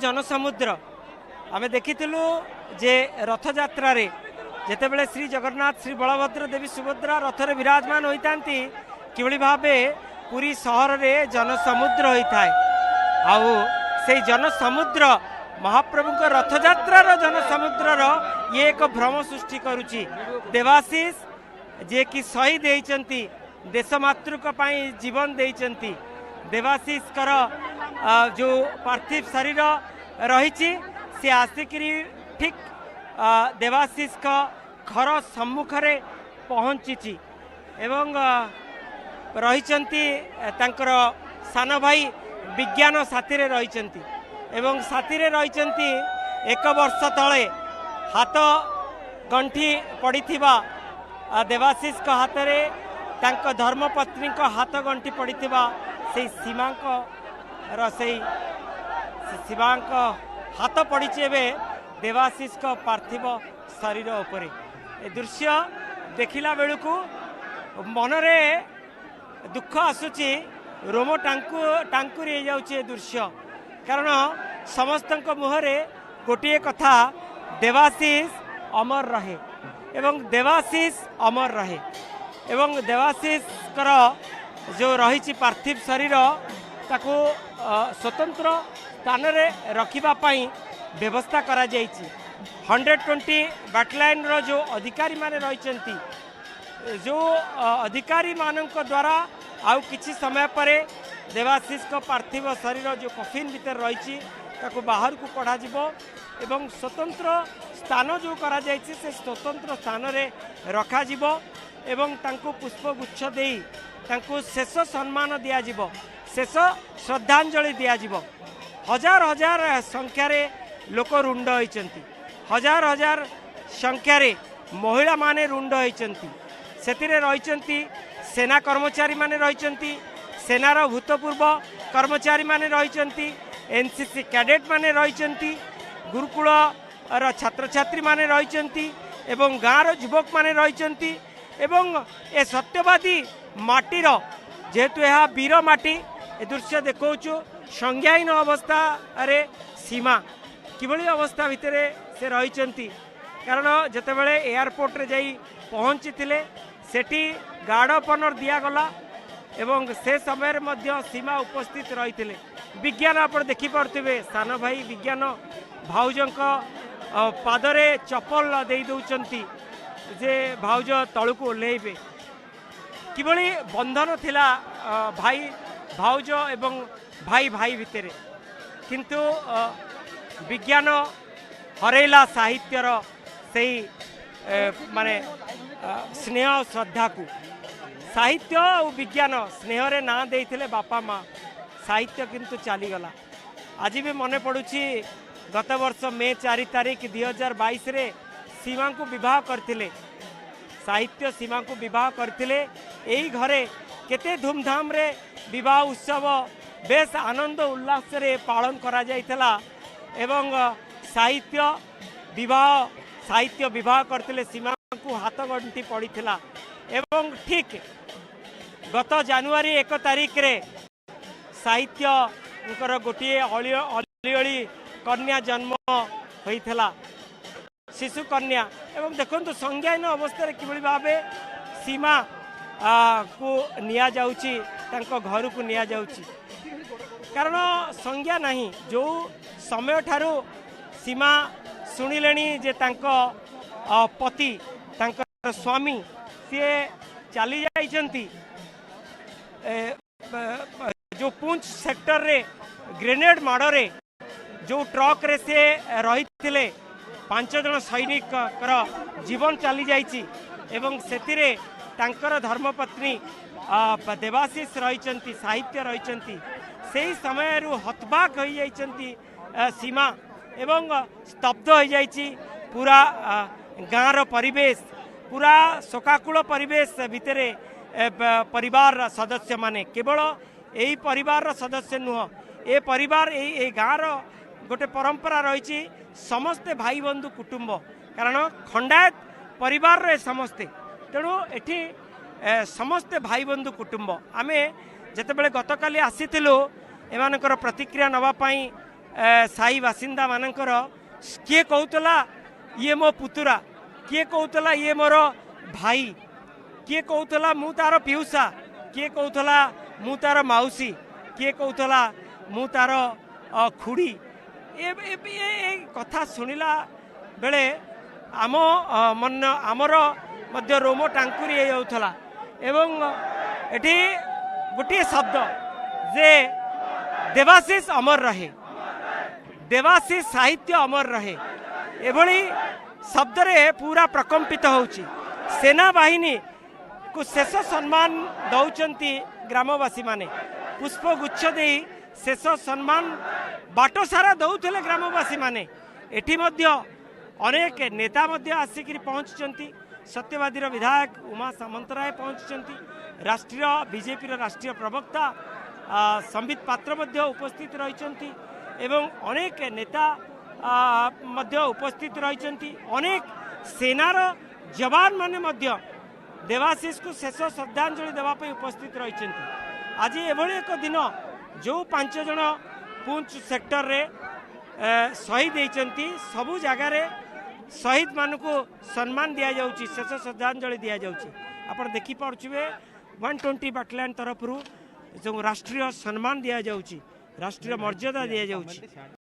जनसमुद्र आमे देखिथिलु जे रथ यात्रा रे जेतेबेले श्री जगन्नाथ श्री बलभद्र देवी सुभद्रा रथरे विराजमान होइतांती किभଳି भाबे पूरी सहर रे जनसमुद्र होइथाय आउ से जनसमुद्र महाप्रभु रथ यात्रा जनसमुद्र ये एक भ्रम सृष्टि करुची। देवाशीष जे कि शहीद होइचंती देशमातृक पई जीवन देइचंती देवाशीष कर जो पार्थिव शरीर रही सी आसिकी ठीक देवाशीष का घर सम्मुखरे पहुँची एवं रही सान भाई विज्ञान साथी रही एवं साथी रही एक वर्ष तले हाथ गंठी पड़ी देवाशीष का हाथ में धर्मपत्नी हाथ गंठी पड़ी से सीमा सीमा हाथ पड़ी देवाशीष का पार्थिव शरीर उपरे ए दृश्य देखिला बेलू मनरे दुख आसुची रोम टांकुरी हो जाऊे दृश्य कारण समस्त मुहरे गोटे कथा देवाशीष अमर रहे एवं देवाशीष अमर रहे एवं देवाशीष कर जो रही पार्थिव शरीर ताको स्वतंत्र स्थान में रखापी व्यवस्था करा जाइछि। 120 बैटलाइन रो जो अधिकारी माने रही जो अधिकारी मानक द्वारा आउ किछि समय पर देवाशीष को पार्थिव शरीर जो कफिन भीतर रही बाहर को कढ़ा एवं स्वतंत्र स्थान जो करा जाइछि से स्वतंत्र स्थान रे रखा एवं तांको पुष्पगुच्छ देई तांको शेष सम्मान दिया शेष श्रद्धांजलि दिया हजार हजार संख्यार लोक रुंड होइचंती हजार हजार संख्यार महिला माने रुंड होइचंती सेतिरे रहिचंती सेना कर्मचारी माने रहिचंती सेनार भूतपूर्व कर्मचारी माने रहिचंती एनसीसी कैडेट माने रहिचंती गुरुकुल छात्र छात्री माने रहिचंती एवं गाँव युवक माने रहिचंती एवं ए सत्यवादी माटीर जेहेतु यह वीर माटी ए दृश्य देखौछु संज्ञाहीन अवस्था अरे सीमा किभଳି अवस्था भितर से रही कारण जितेबाला एयरपोर्ट रे जाई पहुँची सेठी गार्ड ऑनर दिगला एवं से समय मध्य सीमा उपस्थित रही विज्ञान आप देखिपे सान भाई विज्ञान भाउज पादरे चप्पल दे दौरान जे भाउज तलू को ओह्लैबे किभଳି बंधन थिला भाई भाउज एवं भाई भाई भितर किंतु विज्ञान हरैला साहित्यर से माने स्नेह श्रद्धा को साहित्य और विज्ञान स्नेह रे ना देइथिले बापा माँ साहित्य किंतु चलीगला आज भी मन पड़ुछि गत वर्ष मे 4 तारीख 2022 रे सीमा को विवाह करथिले साहित्य सीमा को विवाह करथिले एही घरे केते धूमधाम रे विवाह उत्सव बेस आनंद उल्लास रे पालन करा जाइतला एवं साहित्य विवाह करथिले सीमा को हाथ गंठी पड़ीथिला एवं ठीक गत जनवरी 1 तारीख रे साहित्य गोटे अली कन्या जन्म होइथिला शिशु कन्या एवं देखंतु संज्ञाहीन अवस्था किभଳି भाबे सीमा को निया जाउची तांको घर को निया जाउची कारण संज्ञा नहीं जो समय ठारू सीमा शुणिले जे तांको पति तांको स्वामी सी चली जाइछंती जो पुंछ सेक्टर रे ग्रेनेड माड़े जो ट्रक रे से रही 5 जन सैनिक जीवन चली जाइछि एवं सेतिरे तांकर धर्मपत्नी देवाशीष रही साहित्य रही से समय हतबाक हो जाइछंती सीमा एवं स्तब्ध हो जाइछि पूरा गाँव परिवेश पूरा शोकाकूल परिवेश भितर परिवार सदस्य माने केवल यही परिवार सदस्य नुह ए परिवार ए गाँव गोटे परंपरा रही समस्ते भाई बंधु कुटुंब कारण खंडायत परिवार रे समस्ते तेणु एठी समस्ते भाई बंधु कुटुंब आमे जेतेबेले गतकाली आसीथिलु एमानकर प्रतिक्रिया नवा पाई साई बासिंदा मानकर किए कहूला ये मो पुतुरा, किए कहूला ये मोर भाई, किए कहूला मु तार पिउसा, किए कहूला मु तार माउसी, किए कहूला मु तार खुड़ी। ए कथा शुणिला बेले आम मन आमर मध्य रोम टांकुरी होता एवं एठी गोटे शब्द जे देवाशीष अमर रहे, देवाशीष साहित्य अमर रहे, एभली शब्द रे पूरा प्रकम्पित होउची। सेना बाहिनी को शेष सम्मान दौचंती ग्रामवासी माने, पुष्पगुच्छ दे शेष सम्मान बाटो सारा दौले ग्रामवासी माने। एठी मध्य अनेक नेता मध्य आसिक पहुँचती, सत्यवादी विधायक उमा सामंतराय पहुँचती, राष्ट्रीय बीजेपी राष्ट्रीय प्रवक्ता संबित पात्र मध्य उपस्थित रही एवं अनेक नेता मध्य उपस्थित रही, अनेक सेनार जवान माने मध्य देवाशीष को शेष श्रद्धांजलि देवाई उपस्थित रही। आज एभली एक दिन जो 5 जन पुंछ सेक्टर रे शहीद होती, सबू जगार शहीद मान को सम्मान दि जाऊँगी, शेष श्रद्धांजलि दि जाऊँगी। आप देखिपे 120 बाटालियन तरफ जो राष्ट्रीय सम्मान दि जाऊँगी, राष्ट्रीय मर्यादा दि जाऊँगी।